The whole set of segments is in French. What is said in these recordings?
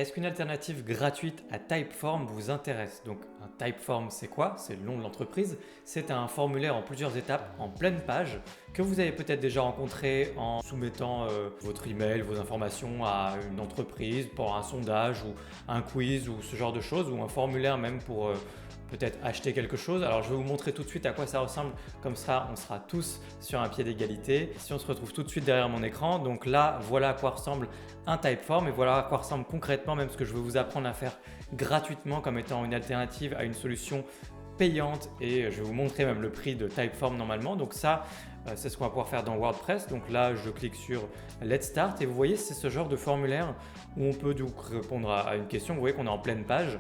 Est-ce qu'une alternative gratuite à Typeform vous intéresse? Donc un Typeform c'est quoi? C'est le nom de l'entreprise. C'est un formulaire en plusieurs étapes, en pleine page, que vous avez peut-être déjà rencontré en soumettant votre email, vos informations à une entreprise pour un sondage ou un quiz ou ce genre de choses, ou un formulaire même pour peut-être acheter quelque chose. Alors je vais vous montrer tout de suite à quoi ça ressemble, comme ça on sera tous sur un pied d'égalité. Si on se retrouve tout de suite derrière mon écran, donc là voilà à quoi ressemble un Typeform et voilà à quoi ressemble concrètement même ce que je vais vous apprendre à faire gratuitement comme étant une alternative à une solution payante, et je vais vous montrer même le prix de Typeform normalement. Donc ça, c'est ce qu'on va pouvoir faire dans WordPress. Donc là, je clique sur Let's Start et vous voyez, c'est ce genre de formulaire où on peut donc répondre à une question. Vous voyez qu'on est en pleine page.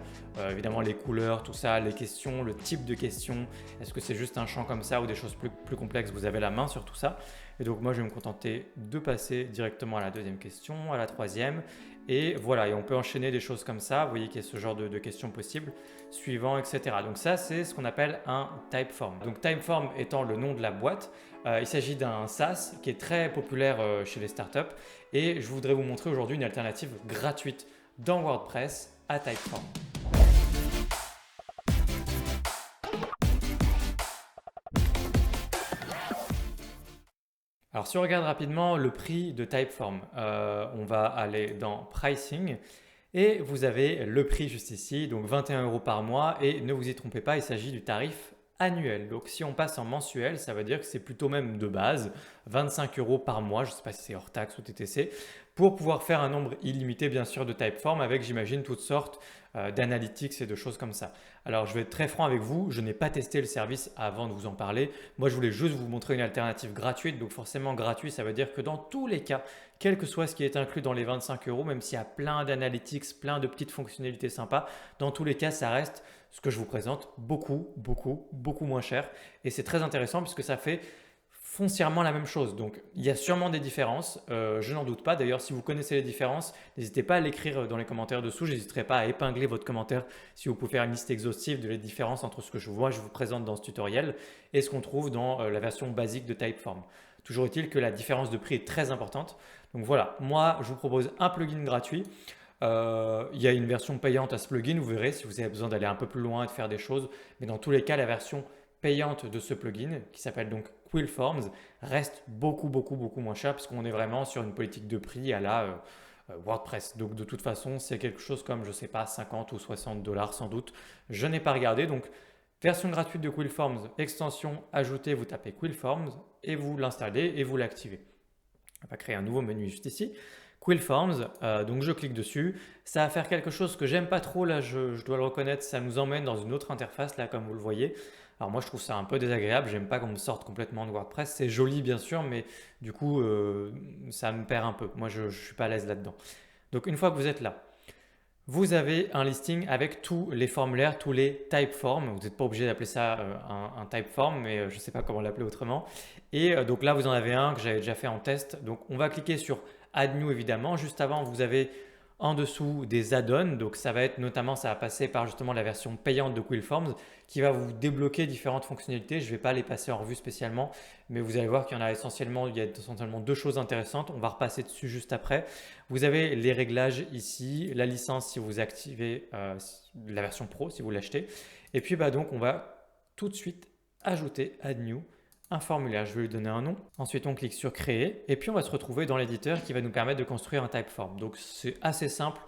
Évidemment, les couleurs, tout ça, les questions, le type de question. Est-ce que c'est juste un champ comme ça ou des choses plus complexes? Vous avez la main sur tout ça. Et donc moi, je vais me contenter de passer directement à la deuxième question, à la troisième. Et voilà, et on peut enchaîner des choses comme ça. Vous voyez qu'il y a ce genre de questions possibles, suivant, etc. Donc ça, c'est ce qu'on appelle un Typeform. Donc Typeform étant le nom de la boîte, il s'agit d'un SaaS qui est très populaire chez les startups. Et je voudrais vous montrer aujourd'hui une alternative gratuite dans WordPress à Typeform. Alors si on regarde rapidement le prix de Typeform, on va aller dans Pricing et vous avez le prix juste ici, donc 21 € par mois, et ne vous y trompez pas, il s'agit du tarif annuel. Donc si on passe en mensuel, ça veut dire que c'est plutôt même de base 25 € par mois, je ne sais pas si c'est hors taxe ou TTC, pour pouvoir faire un nombre illimité bien sûr de Typeform avec, j'imagine, toutes sortes d'analytics et de choses comme ça. Alors je vais être très franc avec vous, je n'ai pas testé le service avant de vous en parler. Moi je voulais juste vous montrer une alternative gratuite, donc forcément gratuit, ça veut dire que dans tous les cas, quel que soit ce qui est inclus dans les 25 €, même s'il y a plein d'analytics, plein de petites fonctionnalités sympas, dans tous les cas ça reste ce que je vous présente beaucoup moins cher, et c'est très intéressant puisque ça fait foncièrement la même chose. Donc il y a sûrement des différences, je n'en doute pas. D'ailleurs, si vous connaissez les différences, n'hésitez pas à l'écrire dans les commentaires dessous. Je n'hésiterai pas à épingler votre commentaire si vous pouvez faire une liste exhaustive de les différences entre ce que je vous présente dans ce tutoriel et ce qu'on trouve dans la version basique de Typeform. Toujours est-il que la différence de prix est très importante. Donc voilà, moi je vous propose un plugin gratuit. Il y a une version payante à ce plugin, vous verrez si vous avez besoin d'aller un peu plus loin et de faire des choses. Mais dans tous les cas, la version payante de ce plugin, qui s'appelle donc Quillforms, reste beaucoup moins cher puisqu'on est vraiment sur une politique de prix à la WordPress. Donc de toute façon, c'est quelque chose comme, je ne sais pas, 50 ou 60 $ sans doute. Je n'ai pas regardé. Donc version gratuite de Quillforms, extension ajoutée, vous tapez Quillforms et vous l'installez et vous l'activez. On va créer un nouveau menu juste ici. Quillforms, donc je clique dessus. Ça va faire quelque chose que j'aime pas trop, là je dois le reconnaître, ça nous emmène dans une autre interface là comme vous le voyez. Alors moi je trouve ça un peu désagréable, j'aime pas qu'on me sorte complètement de WordPress, c'est joli bien sûr, mais du coup ça me perd un peu. Moi je suis pas à l'aise là-dedans. Donc une fois que vous êtes là, vous avez un listing avec tous les formulaires, tous les typeforms. Vous n'êtes pas obligé d'appeler ça un typeform, mais je ne sais pas comment l'appeler autrement. Et donc là, vous en avez un que j'avais déjà fait en test. Donc on va cliquer sur Add New évidemment. Juste avant, vous avez en dessous des add-ons. Donc ça va être notamment, ça va passer par justement la version payante de Quillforms qui va vous débloquer différentes fonctionnalités. Je ne vais pas les passer en revue spécialement, mais vous allez voir qu'il y a essentiellement deux choses intéressantes. On va repasser dessus juste après. Vous avez les réglages ici, la licence si vous activez la version Pro, si vous l'achetez. Et puis donc on va tout de suite ajouter Add New, un formulaire. Je vais lui donner un nom. Ensuite, on clique sur Créer. Et puis on va se retrouver dans l'éditeur qui va nous permettre de construire un Typeform. Donc c'est assez simple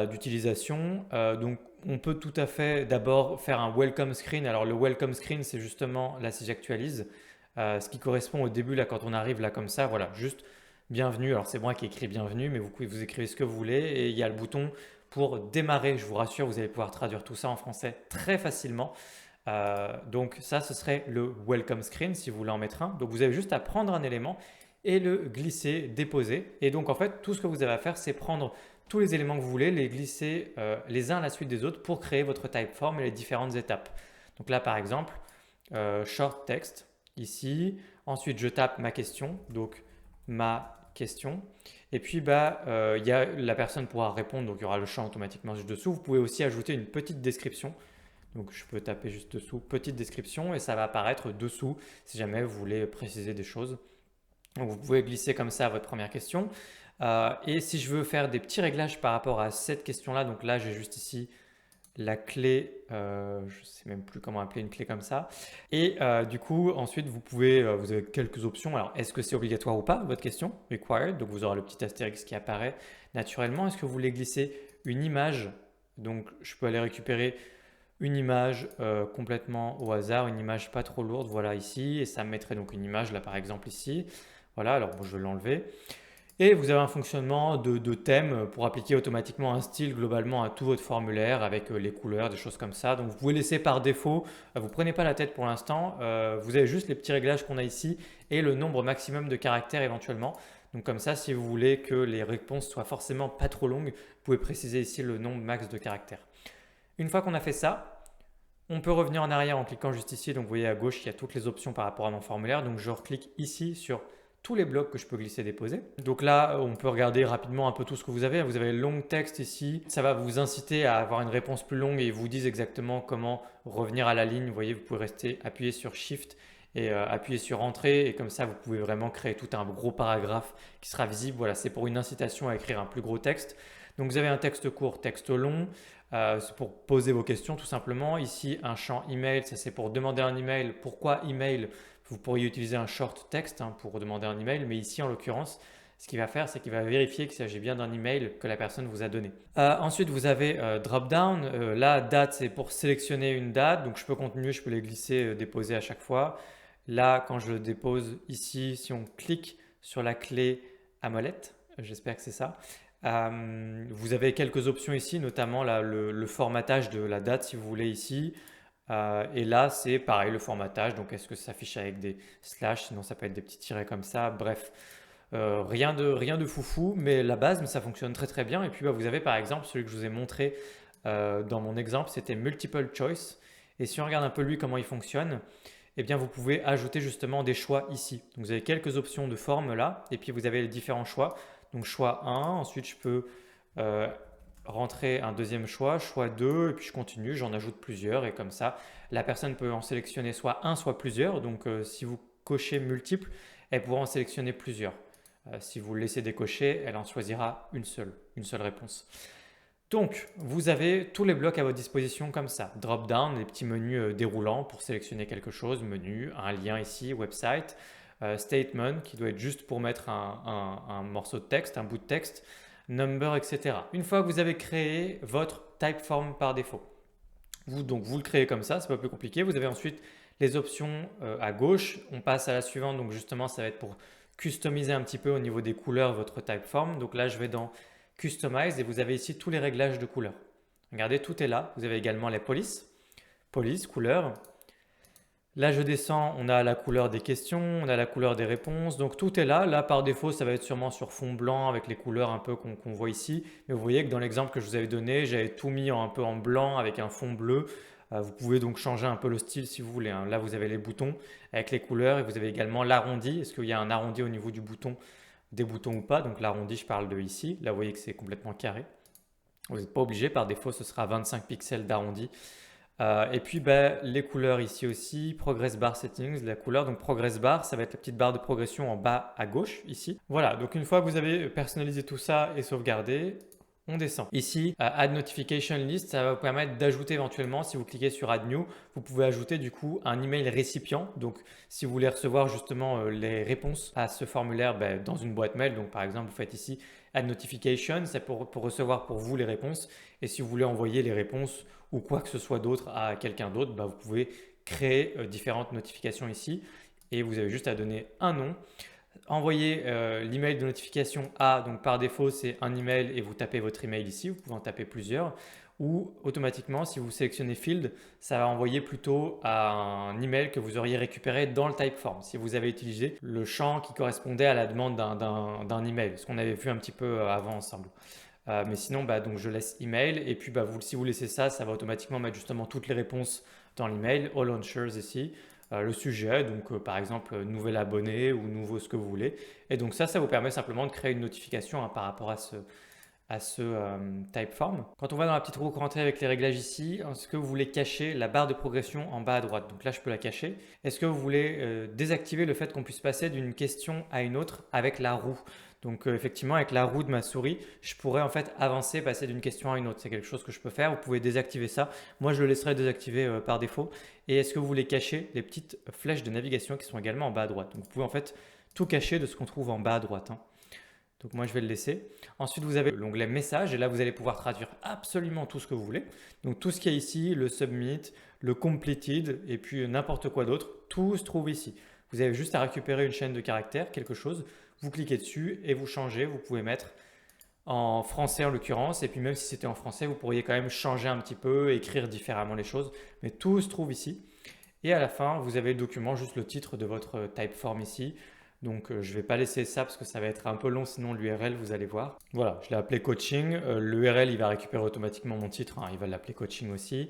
d'utilisation. Donc on peut tout à fait d'abord faire un Welcome Screen. Alors le Welcome Screen, c'est justement, là si j'actualise, ce qui correspond au début là quand on arrive là comme ça, voilà, juste bienvenue. Alors c'est moi qui écris bienvenue, mais vous pouvez vous écrivez ce que vous voulez et il y a le bouton pour démarrer. Je vous rassure, vous allez pouvoir traduire tout ça en français très facilement. Donc ça, ce serait le Welcome Screen si vous voulez en mettre un. Donc vous avez juste à prendre un élément et le glisser, déposer. Et donc en fait, tout ce que vous avez à faire, c'est prendre tous les éléments que vous voulez, les glisser les uns à la suite des autres pour créer votre Typeform et les différentes étapes. Donc là, par exemple, Short Text ici. Ensuite, je tape ma question, donc ma question. Et puis, la personne pourra répondre, donc il y aura le champ automatiquement juste dessous. Vous pouvez aussi ajouter une petite description. Donc, je peux taper juste dessous, petite description, et ça va apparaître dessous si jamais vous voulez préciser des choses. Donc, vous pouvez glisser comme ça votre première question. Et si je veux faire des petits réglages par rapport à cette question-là, donc là j'ai juste ici la clé, je ne sais même plus comment appeler une clé comme ça. Et du coup, ensuite, vous avez quelques options. Alors, est-ce que c'est obligatoire ou pas, votre question? Required. Donc, vous aurez le petit astérix qui apparaît naturellement. Est-ce que vous voulez glisser une image? Donc, je peux aller récupérer une image complètement au hasard, une image pas trop lourde, voilà ici. Et ça me mettrait donc une image là, par exemple, ici. Voilà, alors bon, je vais l'enlever. Et vous avez un fonctionnement de thème pour appliquer automatiquement un style globalement à tout votre formulaire avec les couleurs, des choses comme ça. Donc vous pouvez laisser par défaut, vous ne prenez pas la tête pour l'instant, vous avez juste les petits réglages qu'on a ici et le nombre maximum de caractères éventuellement. Donc comme ça, si vous voulez que les réponses soient forcément pas trop longues, vous pouvez préciser ici le nombre max de caractères. Une fois qu'on a fait ça, on peut revenir en arrière en cliquant juste ici. Donc vous voyez à gauche, il y a toutes les options par rapport à mon formulaire. Donc je reclique ici sur tous les blocs que je peux glisser déposer. Donc là, on peut regarder rapidement un peu tout ce que vous avez. Vous avez long text ici. Ça va vous inciter à avoir une réponse plus longue et ils vous disent exactement comment revenir à la ligne. Vous voyez, vous pouvez rester appuyé sur Shift et appuyer sur Entrée. Et comme ça, vous pouvez vraiment créer tout un gros paragraphe qui sera visible. Voilà, c'est pour une incitation à écrire un plus gros texte. Donc vous avez un texte court, texte long. C'est pour poser vos questions tout simplement. Ici, un champ email, ça c'est pour demander un email. Pourquoi email? Vous pourriez utiliser un short text pour demander un email, mais ici en l'occurrence, ce qu'il va faire, c'est qu'il va vérifier qu'il s'agit bien d'un email que la personne vous a donné. Ensuite, vous avez drop-down. Là, date, c'est pour sélectionner une date. Donc, je peux continuer, je peux les glisser, déposer à chaque fois. Là, quand je le dépose ici, si on clique sur la clé à molette, j'espère que c'est ça, vous avez quelques options ici, notamment là, le formatage de la date si vous voulez ici. Et là, c'est pareil, le formatage. Donc, est-ce que ça s'affiche avec des slash? Sinon, ça peut être des petits tirets comme ça. Bref, rien de foufou, mais la base, mais ça fonctionne très très bien. Et puis, vous avez par exemple celui que je vous ai montré dans mon exemple, c'était multiple choice. Et si on regarde un peu lui, comment il fonctionne, eh bien, vous pouvez ajouter justement des choix ici. Donc, vous avez quelques options de forme là, et puis vous avez les différents choix. Donc, choix 1, ensuite, je peux rentrer un deuxième choix, choix 2, et puis je continue, j'en ajoute plusieurs, et comme ça, la personne peut en sélectionner soit un, soit plusieurs. Donc, si vous cochez multiples, elle pourra en sélectionner plusieurs. Si vous le laissez décocher, elle en choisira une seule réponse. Donc, vous avez tous les blocs à votre disposition comme ça. Drop-down, les petits menus déroulants pour sélectionner quelque chose, menu, un lien ici, website, statement qui doit être juste pour mettre un morceau de texte, un bout de texte, number, etc. Une fois que vous avez créé votre typeform par défaut, vous le créez comme ça, c'est pas plus compliqué. Vous avez ensuite les options à gauche. On passe à la suivante, donc justement, ça va être pour customiser un petit peu au niveau des couleurs votre typeform. Donc là, je vais dans Customize et vous avez ici tous les réglages de couleurs. Regardez, tout est là. Vous avez également les polices, couleurs. Là, je descends, on a la couleur des questions, on a la couleur des réponses. Donc tout est là. Là, par défaut, ça va être sûrement sur fond blanc avec les couleurs un peu qu'on voit ici. Mais vous voyez que dans l'exemple que je vous avais donné, j'avais tout mis un peu en blanc avec un fond bleu. Vous pouvez donc changer un peu le style si vous voulez. Là, vous avez les boutons avec les couleurs et vous avez également l'arrondi. Est-ce qu'il y a un arrondi au niveau du bouton, des boutons ou pas? Donc l'arrondi, je parle de ici. Là, vous voyez que c'est complètement carré. Vous n'êtes pas obligé. Par défaut, ce sera 25 pixels d'arrondi. Et puis les couleurs ici aussi, Progress Bar Settings, la couleur, donc Progress Bar, ça va être la petite barre de progression en bas à gauche ici. Voilà, donc une fois que vous avez personnalisé tout ça et sauvegardé, on descend. Ici, Add Notification List, ça va vous permettre d'ajouter éventuellement, si vous cliquez sur Add New, vous pouvez ajouter du coup un email récipient. Donc si vous voulez recevoir justement les réponses à ce formulaire dans une boîte mail, donc par exemple vous faites ici Add Notification, c'est pour recevoir pour vous les réponses. Et si vous voulez envoyer les réponses ou quoi que ce soit d'autre à quelqu'un d'autre, vous pouvez créer différentes notifications ici et vous avez juste à donner un nom. Envoyer l'email de notification à, donc par défaut c'est un email et vous tapez votre email ici, vous pouvez en taper plusieurs, ou automatiquement si vous sélectionnez field, ça va envoyer plutôt à un email que vous auriez récupéré dans le typeform si vous avez utilisé le champ qui correspondait à la demande d'un email, ce qu'on avait vu un petit peu avant ensemble. Mais sinon, donc je laisse email et puis si vous laissez ça, ça va automatiquement mettre justement toutes les réponses dans l'email, all launchers ici, le sujet, donc par exemple nouvel abonné ou nouveau ce que vous voulez. Et donc ça vous permet simplement de créer une notification par rapport à ce typeform. Quand on va dans la petite roue rentrée avec les réglages ici, est-ce que vous voulez cacher la barre de progression en bas à droite? Donc là, je peux la cacher. Est-ce que vous voulez désactiver le fait qu'on puisse passer d'une question à une autre avec la roue? Donc effectivement, avec la roue de ma souris, je pourrais en fait avancer, passer d'une question à une autre. C'est quelque chose que je peux faire. Vous pouvez désactiver ça. Moi, je le laisserai désactivé par défaut. Et est-ce que vous voulez cacher les petites flèches de navigation qui sont également en bas à droite? Donc vous pouvez en fait tout cacher de ce qu'on trouve en bas à droite, hein. Donc moi je vais le laisser. Ensuite vous avez l'onglet message et là vous allez pouvoir traduire absolument tout ce que vous voulez. Donc tout ce qu'il y a ici, le submit, le completed et puis n'importe quoi d'autre, tout se trouve ici. Vous avez juste à récupérer une chaîne de caractères, quelque chose, vous cliquez dessus et vous changez. Vous pouvez mettre en français en l'occurrence et puis même si c'était en français vous pourriez quand même changer un petit peu, écrire différemment les choses. Mais tout se trouve ici. Et à la fin vous avez le document, juste le titre de votre Typeform ici. Donc je ne vais pas laisser ça parce que ça va être un peu long sinon l'URL vous allez voir. Voilà, je l'ai appelé coaching. L'URL il va récupérer automatiquement mon titre, hein, il va l'appeler coaching aussi.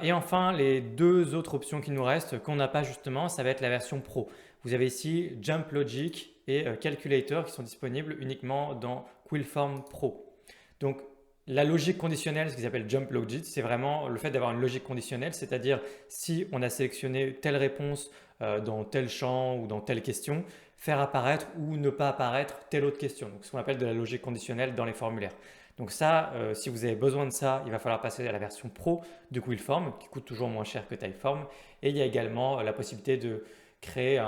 Et enfin les deux autres options qui nous restent qu'on n'a pas justement, ça va être la version pro. Vous avez ici Jump Logic et Calculator qui sont disponibles uniquement dans Quillform Pro. Donc la logique conditionnelle, ce qu'ils appellent Jump Logic, c'est vraiment le fait d'avoir une logique conditionnelle, c'est-à-dire si on a sélectionné telle réponse dans tel champ ou dans telle question, faire apparaître ou ne pas apparaître telle autre question. Donc ce qu'on appelle de la logique conditionnelle dans les formulaires. Donc ça, si vous avez besoin de ça, il va falloir passer à la version pro de Quillform qui coûte toujours moins cher que Typeform. Et il y a également la possibilité de créer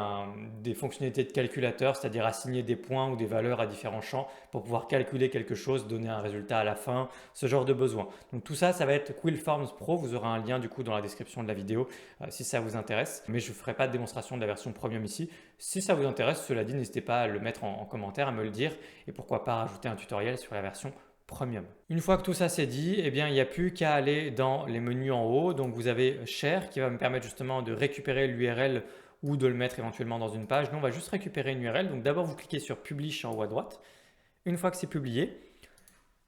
des fonctionnalités de calculateur, c'est-à-dire assigner des points ou des valeurs à différents champs pour pouvoir calculer quelque chose, donner un résultat à la fin, ce genre de besoin. Donc tout ça, ça va être Quillforms Pro. Vous aurez un lien du coup dans la description de la vidéo si ça vous intéresse. Mais je ne ferai pas de démonstration de la version premium ici. Si ça vous intéresse, cela dit, n'hésitez pas à le mettre en commentaire, à me le dire et pourquoi pas rajouter un tutoriel sur la version premium. Une fois que tout ça c'est dit, eh bien, il n'y a plus qu'à aller dans les menus en haut. Donc vous avez Share qui va me permettre justement de récupérer l'URL ou de le mettre éventuellement dans une page. Nous, on va juste récupérer une URL. Donc d'abord, vous cliquez sur Publish en haut à droite. Une fois que c'est publié,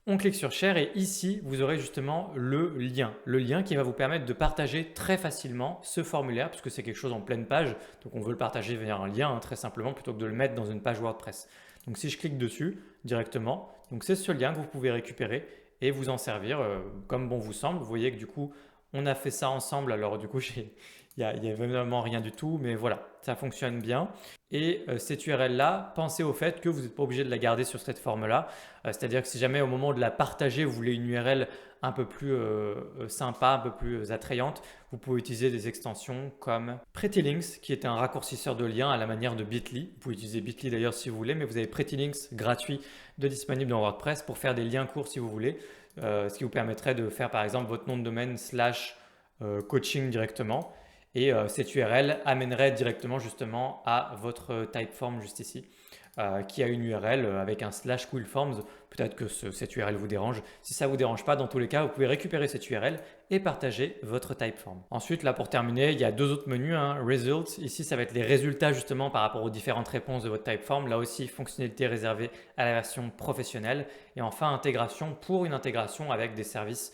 on clique sur Share et ici, vous aurez justement le lien qui va vous permettre de partager très facilement ce formulaire puisque c'est quelque chose en pleine page. Donc on veut le partager via un lien très simplement plutôt que de le mettre dans une page WordPress. Donc si je clique dessus directement, donc c'est ce lien que vous pouvez récupérer et vous en servir comme bon vous semble. Vous voyez que du coup, on a fait ça ensemble. Alors du coup, il n'y a vraiment rien du tout, mais voilà, ça fonctionne bien. Et cette URL-là, pensez au fait que vous n'êtes pas obligé de la garder sur cette forme-là. C'est-à-dire que si jamais au moment de la partager, vous voulez une URL un peu plus sympa, un peu plus attrayante, vous pouvez utiliser des extensions comme PrettyLinks, qui est un raccourcisseur de liens à la manière de Bitly. Vous pouvez utiliser Bitly d'ailleurs si vous voulez, mais vous avez PrettyLinks gratuit disponible dans WordPress pour faire des liens courts si vous voulez, ce qui vous permettrait de faire par exemple votre nom de domaine / coaching directement. Et cette URL amènerait directement justement à votre Typeform juste ici, qui a une URL avec un / Quillforms. Peut-être que cette URL vous dérange. Si ça ne vous dérange pas, dans tous les cas, vous pouvez récupérer cette URL et partager votre Typeform. Ensuite, là pour terminer, il y a deux autres menus, hein. Results, ici ça va être les résultats justement par rapport aux différentes réponses de votre Typeform. Là aussi, fonctionnalité réservée à la version professionnelle. Et enfin, intégration pour une intégration avec des services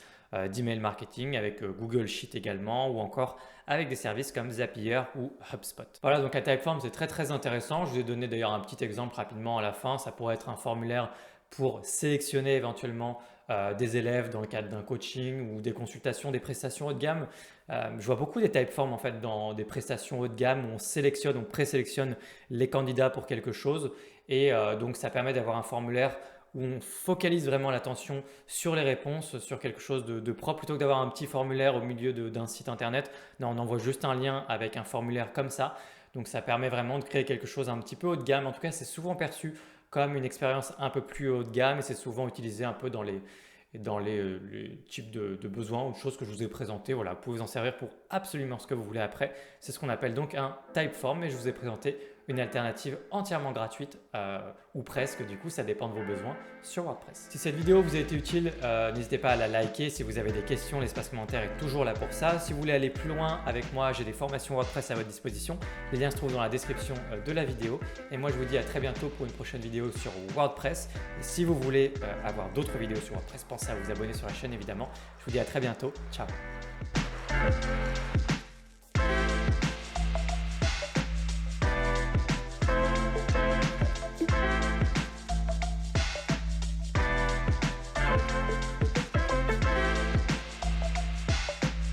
d'email marketing, avec Google Sheet également ou encore avec des services comme Zapier ou HubSpot. Voilà, donc la Typeform c'est très intéressant. Je vous ai donné d'ailleurs un petit exemple rapidement à la fin. Ça pourrait être un formulaire pour sélectionner éventuellement des élèves dans le cadre d'un coaching ou des consultations, des prestations haut de gamme. Je vois beaucoup des Typeform en fait dans des prestations haut de gamme où on sélectionne, on présélectionne les candidats pour quelque chose et donc ça permet d'avoir un formulaire où on focalise vraiment l'attention sur les réponses, sur quelque chose de propre, plutôt que d'avoir un petit formulaire au milieu d'un site internet. Non, on envoie juste un lien avec un formulaire comme ça. Donc ça permet vraiment de créer quelque chose un petit peu haut de gamme. En tout cas, c'est souvent perçu comme une expérience un peu plus haut de gamme et c'est souvent utilisé un peu dans les types de besoins ou de choses que je vous ai présentées. Voilà, vous pouvez vous en servir pour absolument ce que vous voulez après. C'est ce qu'on appelle donc un Typeform et je vous ai présenté une alternative entièrement gratuite ou presque, du coup ça dépend de vos besoins sur WordPress. Si cette vidéo vous a été utile, n'hésitez pas à la liker. Si vous avez des questions, l'espace commentaire est toujours là pour ça. Si vous voulez aller plus loin avec moi, j'ai des formations WordPress à votre disposition. Les liens se trouvent dans la description de la vidéo. Et moi je vous dis à très bientôt pour une prochaine vidéo sur WordPress. Et si vous voulez avoir d'autres vidéos sur WordPress, pensez à vous abonner sur la chaîne évidemment. Je vous dis à très bientôt. Ciao.